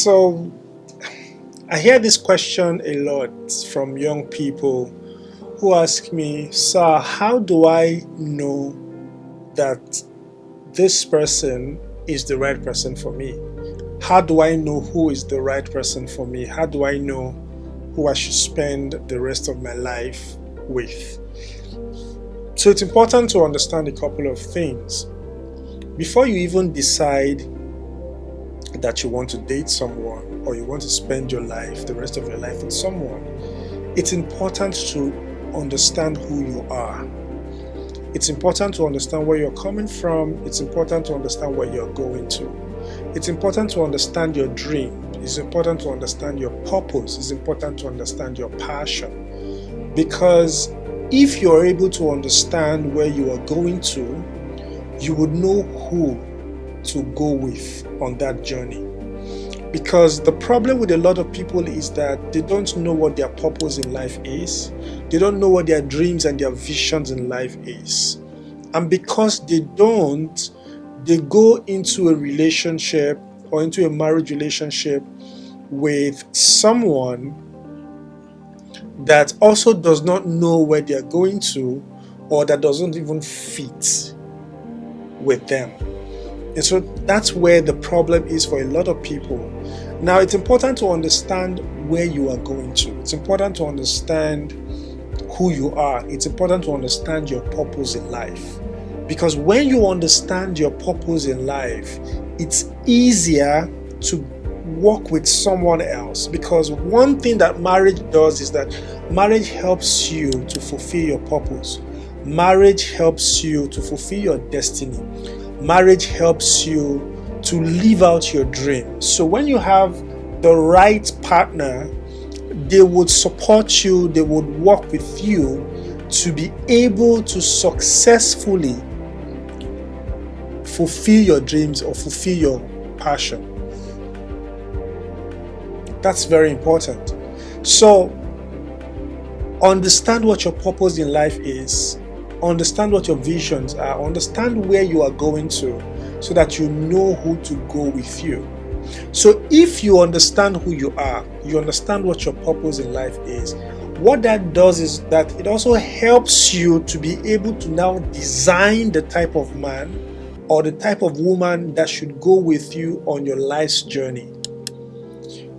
So I hear this question a lot from young people who ask me, "Sir, how do I know that this person is the right person for me? How do I know who is the right person for me? How do I know who I should spend the rest of my life with?" So it's important to understand a couple of things. Before you even decide that you want to date someone or you want to spend your life, the rest of your life with someone, it's important to understand who you are. It's important to understand where you're coming from. It's important to understand where you're going to. It's important to understand your dream. It's important to understand your purpose. It's important to understand your passion. Because if you're able to understand where you are going to, you would know who to go with on that journey. Because the problem with a lot of people is that they don't know what their purpose in life is. They don't know what their dreams and their visions in life is. And because they don't, they go into a relationship or into a marriage relationship with someone that also does not know where they are going to, or that doesn't even fit with them. And so that's where the problem is for a lot of people. Now, it's important to understand where you are going to. It's important to understand who you are. It's important to understand your purpose in life. Because when you understand your purpose in life, it's easier to work with someone else. Because one thing that marriage does is that marriage helps you to fulfill your purpose. Marriage helps you to fulfill your destiny. Marriage helps you to live out your dream. So when you have the right partner, they would support you, they would work with you to be able to successfully fulfill your dreams or fulfill your passion. That's very important. So understand what your purpose in life is. Understand what your visions are. Understand where you are going to, so that you know who to go with you. So if you understand who you are, you understand what your purpose in life is, what that does is that it also helps you to be able to now design the type of man or the type of woman that should go with you on your life's journey.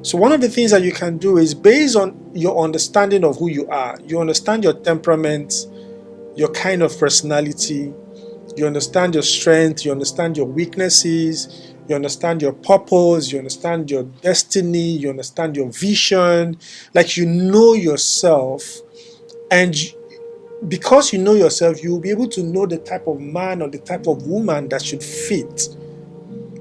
So one of the things that you can do is, based on your understanding of who you are, you understand your temperament, your kind of personality, you understand your strength, you understand your weaknesses, you understand your purpose, you understand your destiny, you understand your vision. Like, you know yourself, and because you know yourself, you will be able to know the type of man or the type of woman that should fit.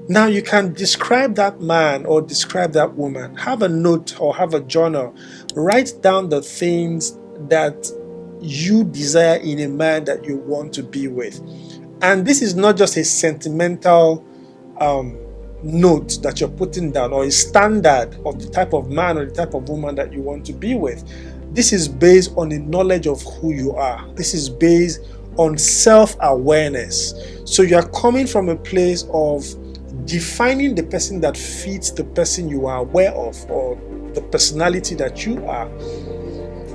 Now you can describe that man or describe that woman. Have a note or have a journal. Write down the things that you desire in a man that you want to be with. And this is not just a sentimental note that you're putting down, or a standard of the type of man or the type of woman that you want to be with. This is based on the knowledge of who you are. This is based on self-awareness. So you are coming from a place of defining the person that fits the person you are aware of, or the personality that you are.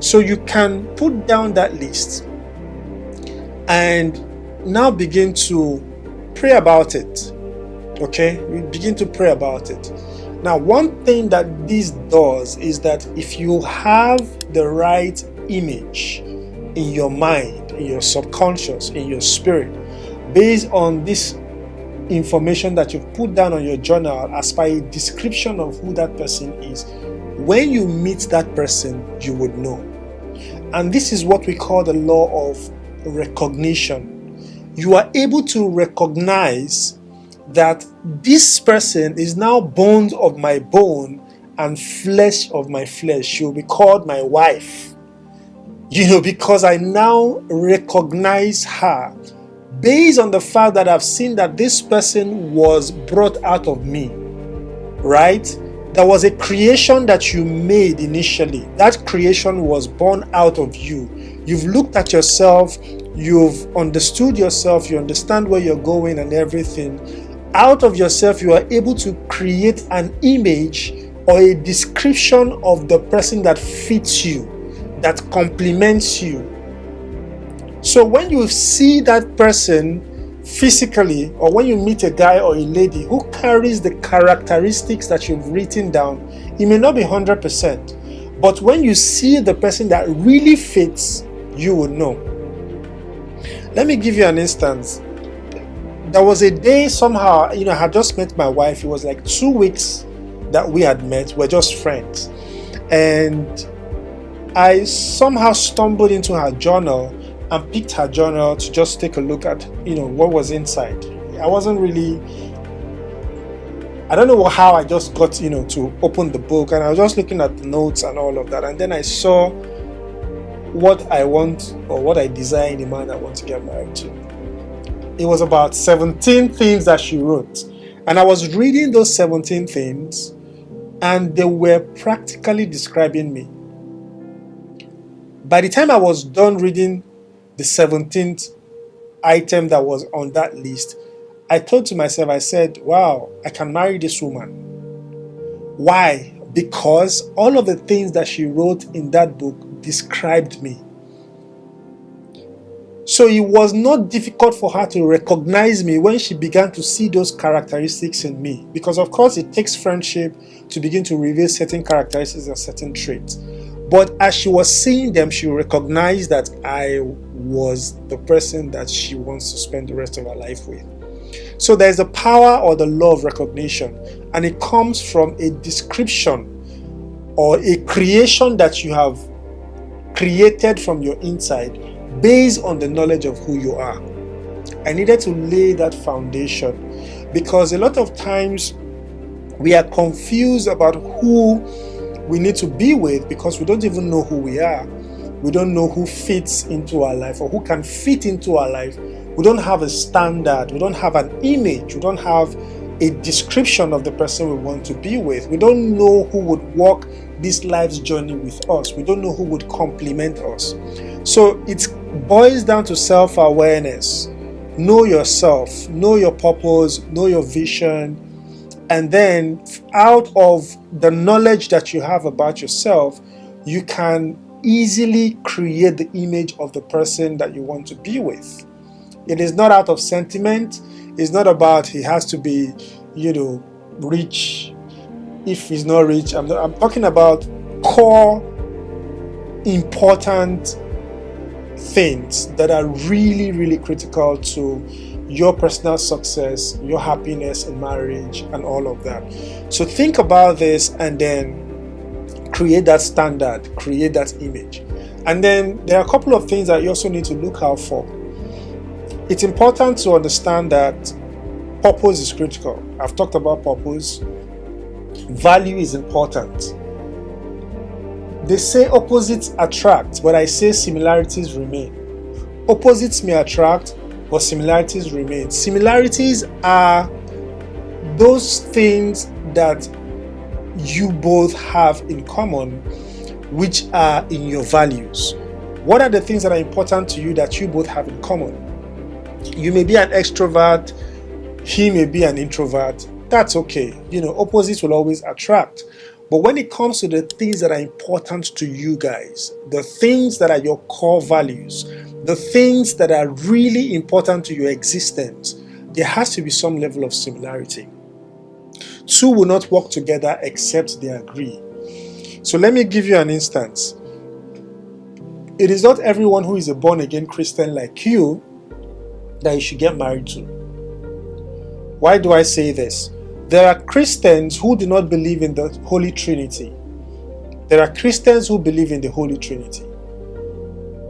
So you can put down that list and now begin to pray about it. Okay? We begin to pray about it. Now, one thing that this does is that if you have the right image in your mind, in your subconscious, in your spirit, based on this information that you've put down on your journal as per a description of who that person is, when you meet that person, you would know. And this is what we call the law of recognition. You are able to recognize that this person is now bone of my bone and flesh of my flesh. She will be called my wife. Because I now recognize her based on the fact that I've seen that this person was brought out of me, right? There was a creation that you made initially. That creation was born out of you. You've looked at yourself, you've understood yourself, you understand where you're going and everything. Out of yourself, you are able to create an image or a description of the person that fits you, that complements you. So when you see that person physically, or when you meet a guy or a lady who carries the characteristics that you've written down, it may not be 100%, but when you see the person that really fits, you will know. Let me give you an instance. There was a day somehow, I had just met my wife. It was like 2 weeks that we had met. We're just friends. And I somehow stumbled into her journal and picked her journal to just take a look at, what was inside. I don't know how I just got, to open the book, and I was just looking at the notes and all of that. And then I saw what I want, or what I desire in the man I want to get married to. It was about 17 things that she wrote. And I was reading those 17 things, and they were practically describing me. By the time I was done reading the 17th item that was on that list, I thought to myself, I said, wow, I can marry this woman. Why? Because all of the things that she wrote in that book described me. So it was not difficult for her to recognize me when she began to see those characteristics in me. Because of course it takes friendship to begin to reveal certain characteristics and certain traits. But as she was seeing them, she recognized that I was the person that she wants to spend the rest of her life with. So there's a power or the law of recognition, and it comes from a description or a creation that you have created from your inside based on the knowledge of who you are. I needed to lay that foundation because a lot of times we are confused about who we need to be with because we don't even know who we are. We don't know who fits into our life or who can fit into our life. We don't have a standard. We don't have an image. We don't have a description of the person we want to be with. We don't know who would walk this life's journey with us. We don't know who would complement us. So it boils down to self-awareness. Know yourself, know your purpose, know your vision, and then out of the knowledge that you have about yourself, you can easily create the image of the person that you want to be with. It is not out of sentiment. It's not about he has to be, rich. If he's not rich, I'm talking about core important things that are really, really critical to your personal success, your happiness in marriage, and all of that. So think about this and then create that standard, create that image. And then there are a couple of things that you also need to look out for. It's important to understand that purpose is critical. I've talked about purpose. Value is important. They say opposites attract, but I say similarities remain. Opposites may attract, but similarities remain. Similarities are those things that you both have in common, which are in your values. What are the things that are important to you that you both have in common? You may be an extrovert, he may be an introvert. That's okay. Opposites will always attract. But when it comes to the things that are important to you guys, the things that are your core values, the things that are really important to your existence, there has to be some level of similarity. Two will not work together except they agree. So let me give you an instance. It is not everyone who is a born-again Christian like you that you should get married to. Why do I say this? There are Christians who do not believe in the Holy Trinity. There are Christians who believe in the Holy Trinity.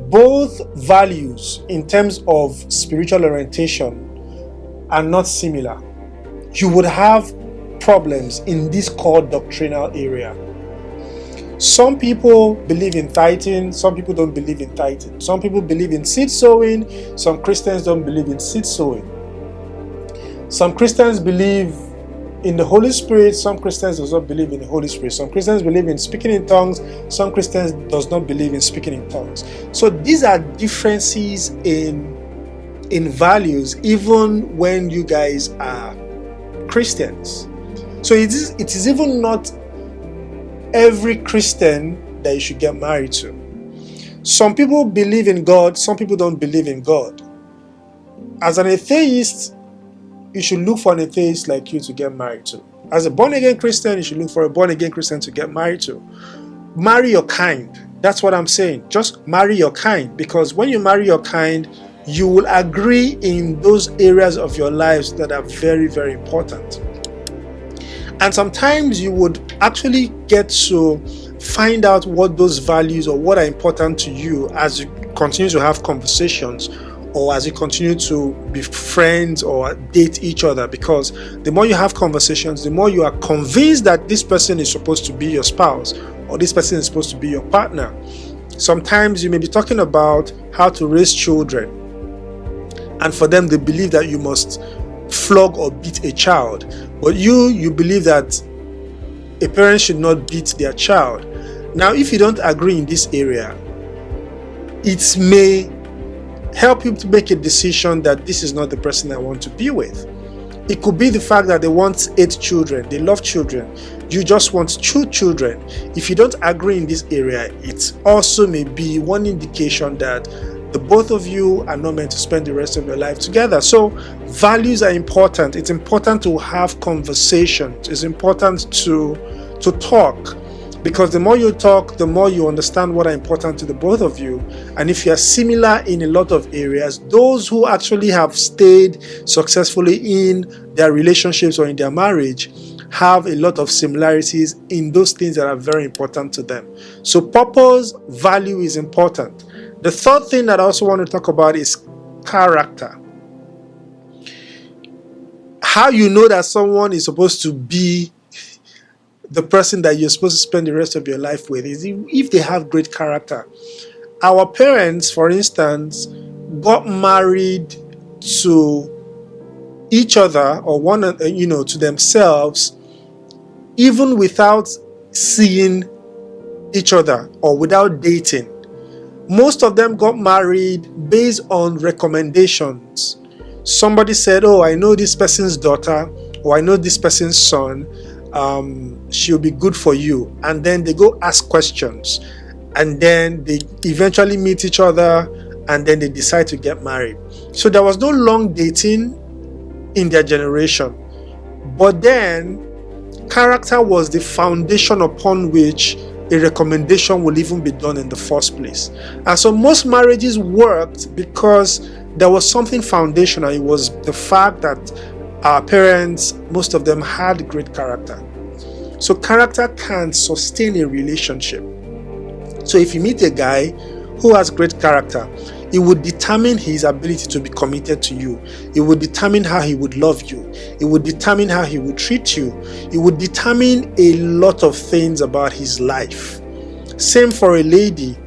Both values in terms of spiritual orientation are not similar. You would have problems in this core doctrinal area. Some people believe in tithing, some people don't believe in tithing. Some people believe in seed sowing, some Christians don't believe in seed sowing. Some Christians believe in the Holy Spirit, some Christians do not believe in the Holy Spirit. Some Christians believe in speaking in tongues, some Christians does not believe in speaking in tongues. So these are differences in values, even when you guys are Christians. So it is even not every Christian that you should get married to. Some people believe in God, some people don't believe in God. As an atheist, you should look for an atheist like you to get married to. As a born-again Christian, you should look for a born-again Christian to get married to. Marry your kind. That's what I'm saying. Just marry your kind, because when you marry your kind, you will agree in those areas of your lives that are very, very important. And sometimes you would actually get to find out what those values or what are important to you as you continue to have conversations, or as you continue to be friends or date each other, because the more you have conversations, the more you are convinced that this person is supposed to be your spouse or this person is supposed to be your partner. Sometimes you may be talking about how to raise children, and for them they believe that you must flog or beat a child, but you believe that a parent should not beat their child. Now, if you don't agree in this area, it may help you to make a decision that this is not the person I want to be with. It could be the fact that they want 8 children, they love children, you just want 2 children. If you don't agree in this area, it also may be one indication that the both of you are not meant to spend the rest of your life together. So values are important. It's important to have conversations. It's important to talk, because the more you talk, the more you understand what are important to the both of you. And if you are similar in a lot of areas, those who actually have stayed successfully in their relationships or in their marriage have a lot of similarities in those things that are very important to them. So purpose, value is important. The third thing that I also want to talk about is character. How you know that someone is supposed to be the person that you're supposed to spend the rest of your life with is if they have great character. Our parents, for instance, got married to each other or to themselves, even without seeing each other or without dating. Most of them got married based on recommendations. Somebody said, "Oh, I know this person's daughter," or "I know this person's son. She'll be good for you." And then they go ask questions, and then they eventually meet each other, and then they decide to get married. So there was no long dating in their generation, but then character was the foundation upon which a recommendation will even be done in the first place. And so most marriages worked because there was something foundational. It was the fact that our parents, most of them, had great character. So character can sustain a relationship. So if you meet a guy who has great character, it would determine his ability to be committed to you. It would determine how he would love you. It would determine how he would treat you. It would determine a lot of things about his life. Same for a lady.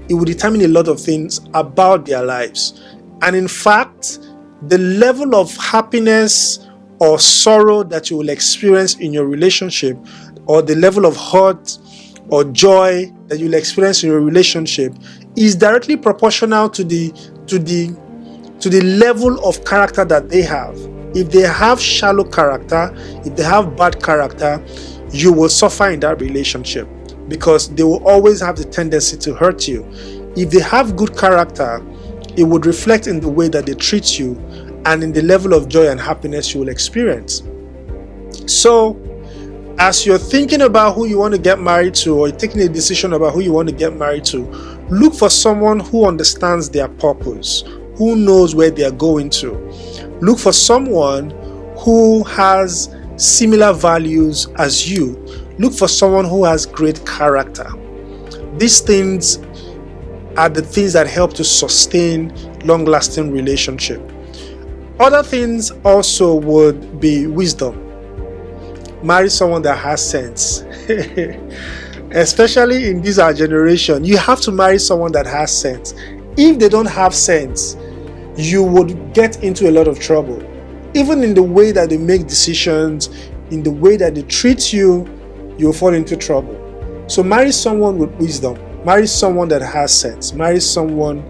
It would determine a lot of things about their lives. And in fact, the level of happiness or sorrow that you will experience in your relationship, or the level of hurt or joy that you'll experience in your relationship, is directly proportional to the level of character that they have. If they have shallow character, if they have bad character, you will suffer in that relationship because they will always have the tendency to hurt you. If they have good character, it would reflect in the way that they treat you and in the level of joy and happiness you will experience. So, as you're thinking about who you want to get married to, or taking a decision about who you want to get married to, look for someone who understands their purpose, who knows where they are going to. Look for someone who has similar values as you. Look for someone who has great character. These things are the things that help to sustain long-lasting relationship. Other things also would be wisdom. Marry someone that has sense. Especially in this our generation, you have to marry someone that has sense. If they don't have sense, you would get into a lot of trouble. Even in the way that they make decisions, in the way that they treat you, you'll fall into trouble. So marry someone with wisdom. Marry someone that has sense. Marry someone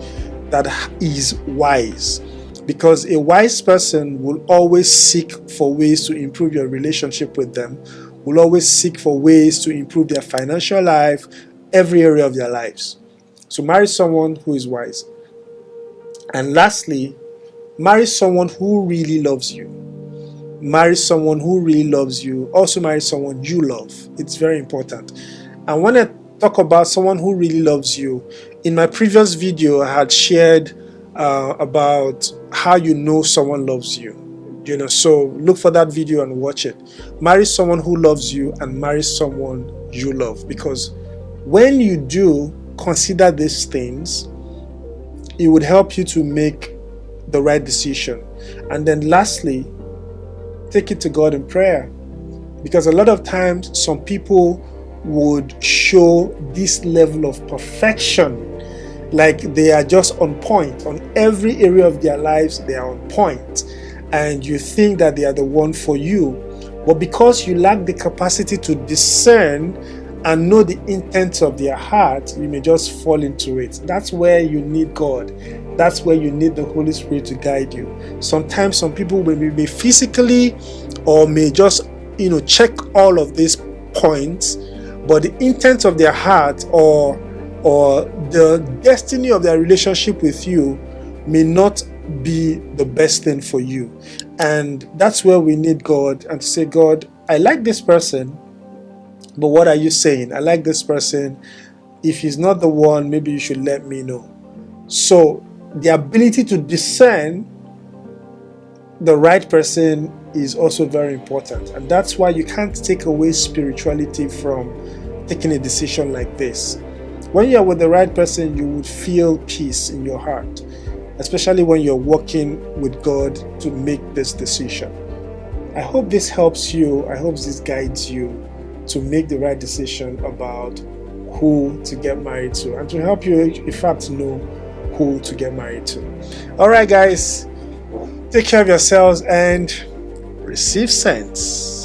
that is wise. Because a wise person will always seek for ways to improve your relationship with them, will always seek for ways to improve their financial life, every area of their lives. So marry someone who is wise. And lastly, marry someone who really loves you. Marry someone who really loves you. Also marry someone you love. It's very important. And when I talk about someone who really loves you, in my previous video I had shared about how you know someone loves you. So look for that video and watch it. Marry someone who loves you and marry someone you love, because when you do consider these things, it would help you to make the right decision. And then lastly, take it to God in prayer, because a lot of times some people would show this level of perfection, like they are just on point on every area of their lives. They are on point, and you think that they are the one for you, but because you lack the capacity to discern and know the intent of their heart, you may just fall into it. That's where you need God. That's where you need the Holy Spirit to guide you. Sometimes some people may physically or may just check all of these points, but the intent of their heart or the destiny of their relationship with you may not be the best thing for you. And that's where we need God, and to say, God, I like this person, but what are you saying? I like this person. If he's not the one, maybe you should let me know. So the ability to discern the right person is also very important. And that's why you can't take away spirituality from taking a decision like this. When you're with the right person, you would feel peace in your heart, especially when you're working with God to make this decision. I hope this helps you. I hope this guides you to make the right decision about who to get married to, and to help you, in fact, know who to get married to. All right, guys, take care of yourselves and receive sense.